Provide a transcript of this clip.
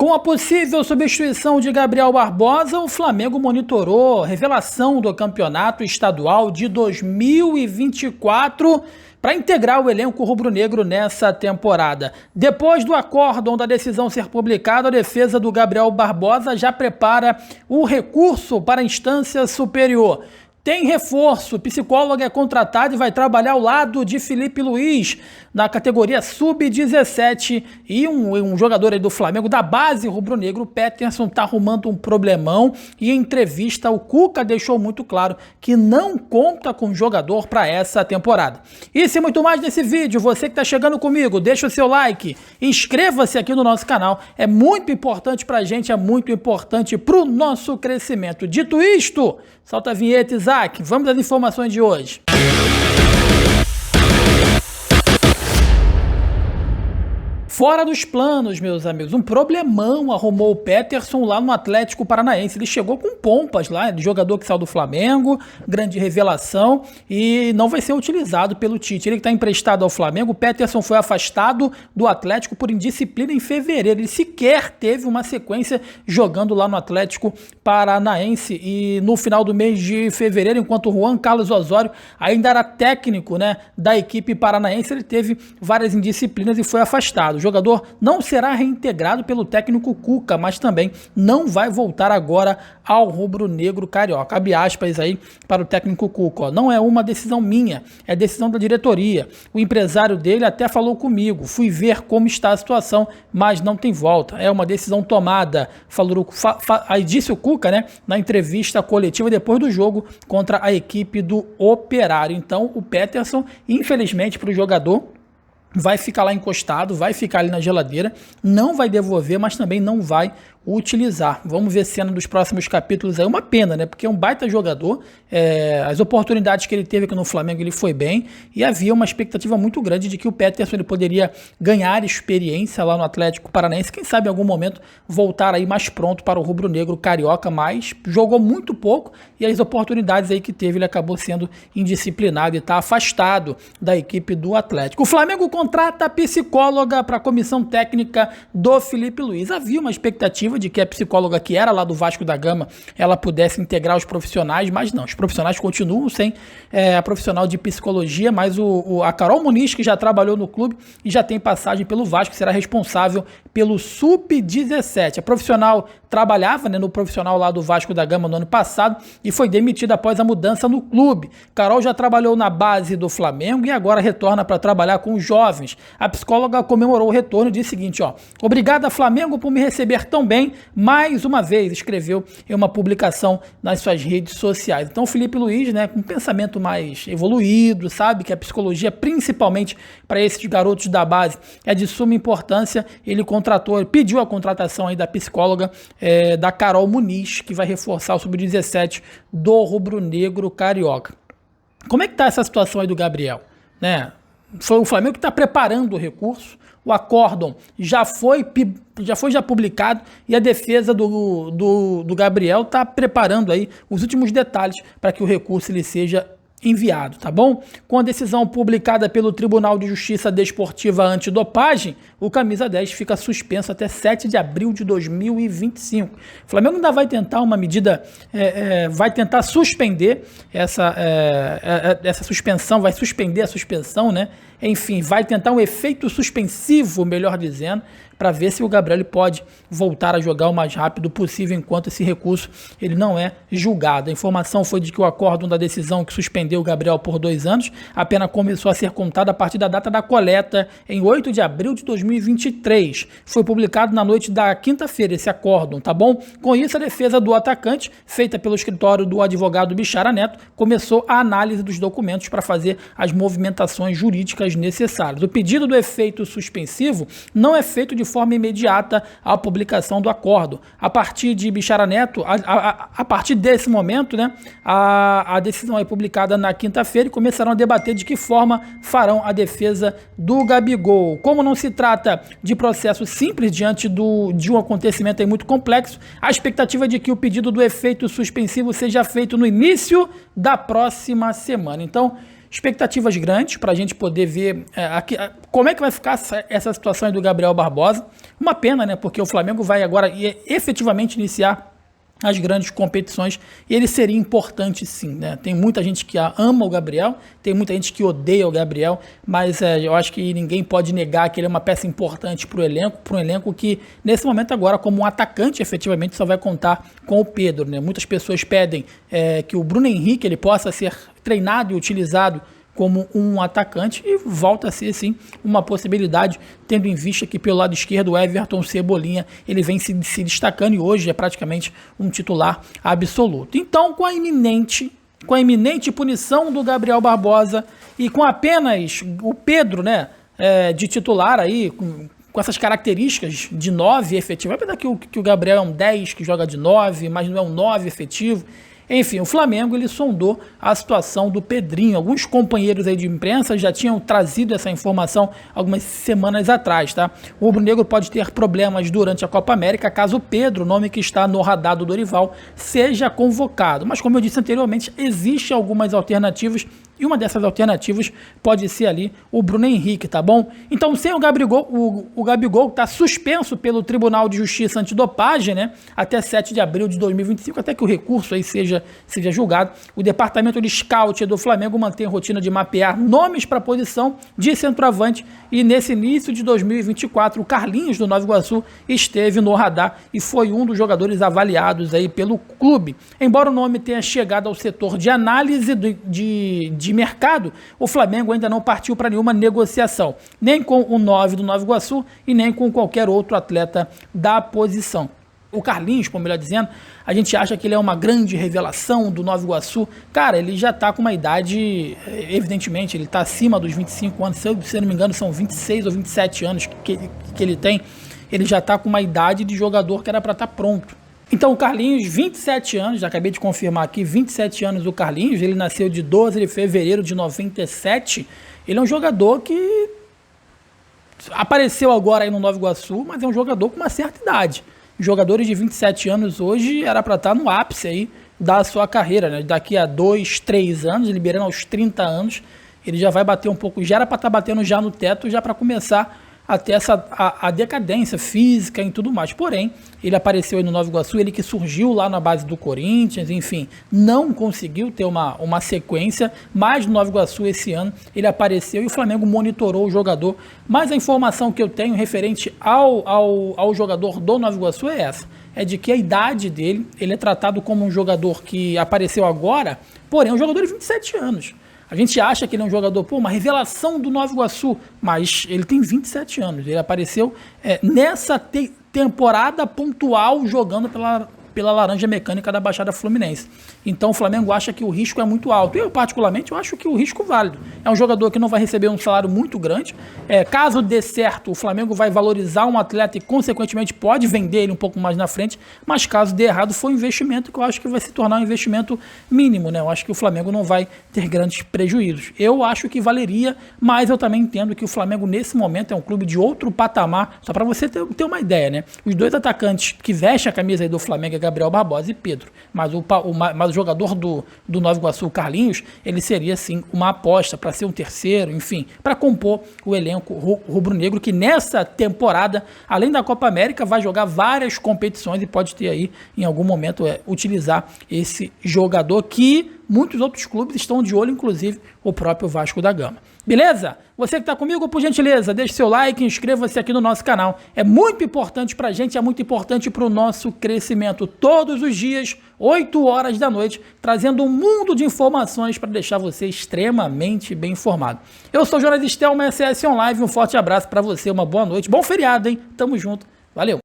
Com a possível substituição de Gabriel Barbosa, o Flamengo monitorou a revelação do campeonato estadual de 2024 para integrar o elenco rubro-negro nessa temporada. Depois do acórdão da decisão ser publicada, a defesa do Gabriel Barbosa já prepara o recurso para a instância superior. Tem reforço, o psicólogo é contratado e vai trabalhar ao lado de Felipe Luiz na categoria Sub-17 e um jogador aí do Flamengo da base rubro-negro, o Peterson, está arrumando um problemão e em entrevista o Cuca deixou muito claro que não conta com jogador para essa temporada. Isso e muito mais nesse vídeo, você que está chegando comigo, deixa o seu like, inscreva-se aqui no nosso canal, é muito importante para a gente, é muito importante para o nosso crescimento. Dito isto, solta a vinheta, Isaac, vamos às informações de hoje. Fora dos planos, meus amigos, um problemão arrumou o Peterson lá no Atlético Paranaense. Ele chegou com pompas lá, de jogador que saiu do Flamengo, grande revelação, e não vai ser utilizado pelo Tite. Ele que está emprestado ao Flamengo, o Peterson foi afastado do Atlético por indisciplina em fevereiro. Ele sequer teve uma sequência jogando lá no Atlético Paranaense. E no final do mês de fevereiro, enquanto o Juan Carlos Osório ainda era técnico, né, da equipe paranaense, ele teve várias indisciplinas e foi afastado. O jogador não será reintegrado pelo técnico Cuca, mas também não vai voltar agora ao rubro-negro carioca. Abre aspas aí para o técnico Cuca. Ó, não é uma decisão minha, é decisão da diretoria. O empresário dele até falou comigo, fui ver como está a situação, mas não tem volta. É uma decisão tomada. Aí disse o Cuca, né, na entrevista coletiva depois do jogo contra a equipe do Operário. Então o Peterson, infelizmente para o jogador, vai ficar lá encostado, vai ficar ali na geladeira, não vai devolver, mas também não vai utilizar. Vamos ver cena dos próximos capítulos aí. Uma pena, né? Porque é um baita jogador, as oportunidades que ele teve aqui no Flamengo, ele foi bem, e havia uma expectativa muito grande de que o Peterson ele poderia ganhar experiência lá no Atlético Paranaense, quem sabe em algum momento voltar aí mais pronto para o rubro-negro carioca, mas jogou muito pouco e as oportunidades aí que teve, ele acabou sendo indisciplinado e está afastado da equipe do Atlético. O Flamengo contrata a psicóloga para a comissão técnica do Felipe Luiz. Havia uma expectativa de que a psicóloga que era lá do Vasco da Gama, ela pudesse integrar os profissionais, mas não, os profissionais continuam sem a profissional de psicologia, mas a Carol Muniz, que já trabalhou no clube e já tem passagem pelo Vasco, será responsável pelo Sub-17. A profissional trabalhava, né, no profissional lá do Vasco da Gama no ano passado e foi demitida após a mudança no clube. Carol já trabalhou na base do Flamengo e agora retorna para trabalhar com os jovens. A psicóloga comemorou o retorno e disse o seguinte, ó: obrigada, Flamengo, por me receber tão bem, mais uma vez, escreveu em uma publicação nas suas redes sociais. Então o Felipe Luiz, né, com um pensamento mais evoluído, sabe que a psicologia, principalmente para esses garotos da base, é de suma importância. Ele pediu a contratação aí da psicóloga da Carol Muniz, que vai reforçar o Sub-17 do rubro-negro carioca. Como é que tá essa situação aí do Gabriel? Né? Foi o Flamengo que está preparando o recurso, o acórdão já foi publicado e a defesa do Gabriel está preparando aí os últimos detalhes para que o recurso ele seja enviado, tá bom? Com a decisão publicada pelo Tribunal de Justiça Desportiva Antidopagem, o camisa 10 fica suspenso até 7 de abril de 2025. O Flamengo ainda vai tentar uma medida, vai tentar suspender essa suspensão, vai suspender a suspensão, né? Enfim, vai tentar um efeito suspensivo, melhor dizendo, para ver se o Gabriel pode voltar a jogar o mais rápido possível enquanto esse recurso ele não é julgado. A informação foi de que o acórdão da decisão que suspendeu o Gabriel por 2 anos, a pena começou a ser contada a partir da data da coleta, em 8 de abril de 2023. Foi publicado na noite da quinta-feira esse acórdão, tá bom? Com isso, a defesa do atacante, feita pelo escritório do advogado Bichara Neto, começou a análise dos documentos para fazer as movimentações jurídicas necessárias. O pedido do efeito suspensivo não é feito de forma imediata à publicação do acórdão. A partir de Bichara Neto, a partir desse momento, né, a decisão é publicada na quinta-feira e começarão a debater de que forma farão a defesa do Gabigol. Como não se trata de processo simples diante de um acontecimento aí muito complexo, a expectativa é de que o pedido do efeito suspensivo seja feito no início da próxima semana. Então, expectativas grandes para a gente poder ver como é que vai ficar essa situação aí do Gabriel Barbosa. Uma pena, né? Porque o Flamengo vai agora efetivamente iniciar as grandes competições, e ele seria importante sim, né? Tem muita gente que ama o Gabriel, tem muita gente que odeia o Gabriel, mas eu acho que ninguém pode negar que ele é uma peça importante para um elenco que, nesse momento agora, como um atacante, efetivamente, só vai contar com o Pedro, né? Muitas pessoas pedem que o Bruno Henrique ele possa ser treinado e utilizado como um atacante, e volta a ser sim uma possibilidade, tendo em vista que pelo lado esquerdo o Everton Cebolinha ele vem se destacando e hoje é praticamente um titular absoluto. Então, com a iminente punição do Gabriel Barbosa e com apenas o Pedro, né, de titular aí, com essas características de 9 efetivo, apesar que o Gabriel é um 10 que joga de 9, mas não é um 9 efetivo. Enfim, o Flamengo ele sondou a situação do Pedrinho. Alguns companheiros aí de imprensa já tinham trazido essa informação algumas semanas atrás, tá? O rubro-negro pode ter problemas durante a Copa América caso o Pedro, nome que está no radar do Dorival, seja convocado. Mas como eu disse anteriormente, existem algumas alternativas e uma dessas alternativas pode ser ali o Bruno Henrique, tá bom? Então, sem o Gabigol está suspenso pelo Tribunal de Justiça Antidopagem, né? Até 7 de abril de 2025, até que o recurso aí seja julgado. O departamento de scout do Flamengo mantém a rotina de mapear nomes para a posição de centroavante e nesse início de 2024, o Carlinhos do Nova Iguaçu esteve no radar e foi um dos jogadores avaliados aí pelo clube. Embora o nome tenha chegado ao setor de análise de mercado, o Flamengo ainda não partiu para nenhuma negociação, nem com o 9 do Nova Iguaçu e nem com qualquer outro atleta da posição. O Carlinhos, como melhor dizendo, a gente acha que ele é uma grande revelação do Nova Iguaçu. Cara, ele já está com uma idade, evidentemente, ele está acima dos 25 anos, se eu não me engano são 26 ou 27 anos que ele tem. Ele já está com uma idade de jogador que era para estar pronto. Então o Carlinhos, 27 anos, já acabei de confirmar aqui, 27 anos o Carlinhos, ele nasceu de 12 de fevereiro de 97, ele é um jogador que apareceu agora aí no Nova Iguaçu, mas é um jogador com uma certa idade. Jogadores de 27 anos hoje era para estar no ápice aí da sua carreira, né? Daqui a 2, 3 anos, liberando aos 30 anos, ele já vai bater um pouco, já era para estar batendo já no teto, já para começar até a decadência física e tudo mais. Porém, ele apareceu aí no Nova Iguaçu, ele que surgiu lá na base do Corinthians, enfim, não conseguiu ter uma sequência, mas no Nova Iguaçu esse ano ele apareceu e o Flamengo monitorou o jogador. Mas a informação que eu tenho referente ao jogador do Nova Iguaçu é essa, é de que a idade dele, ele é tratado como um jogador que apareceu agora, porém é um jogador de 27 anos. A gente acha que ele é um jogador, uma revelação do Nova Iguaçu, mas ele tem 27 anos. Ele apareceu nessa temporada pontual jogando pela Laranja Mecânica da Baixada Fluminense. Então o Flamengo acha que o risco é muito alto. Eu, particularmente, eu acho que o risco é válido. É um jogador que não vai receber um salário muito grande. Caso dê certo, o Flamengo vai valorizar um atleta e, consequentemente, pode vender ele um pouco mais na frente. Mas caso dê errado, foi um investimento que eu acho que vai se tornar um investimento mínimo, né? Eu acho que o Flamengo não vai ter grandes prejuízos. Eu acho que valeria, mas eu também entendo que o Flamengo, nesse momento, é um clube de outro patamar. Só para você ter uma ideia, né? Os dois atacantes que vestem a camisa aí do Flamengo é Gabriel Barbosa e Pedro. Mas o jogador do Nova Iguaçu, o Carlinhos, ele seria sim uma aposta para ser um terceiro, enfim, para compor o elenco rubro-negro, que nessa temporada, além da Copa América, vai jogar várias competições e pode ter aí, em algum momento, utilizar esse jogador que muitos outros clubes estão de olho, inclusive o próprio Vasco da Gama. Beleza? Você que está comigo, por gentileza, deixe seu like, inscreva-se aqui no nosso canal. É muito importante para a gente, é muito importante para o nosso crescimento. Todos os dias, 8 horas da noite, trazendo um mundo de informações para deixar você extremamente bem informado. Eu sou o Jonas Stelman, SS On Live, um forte abraço para você, uma boa noite, bom feriado, hein? Tamo junto, valeu!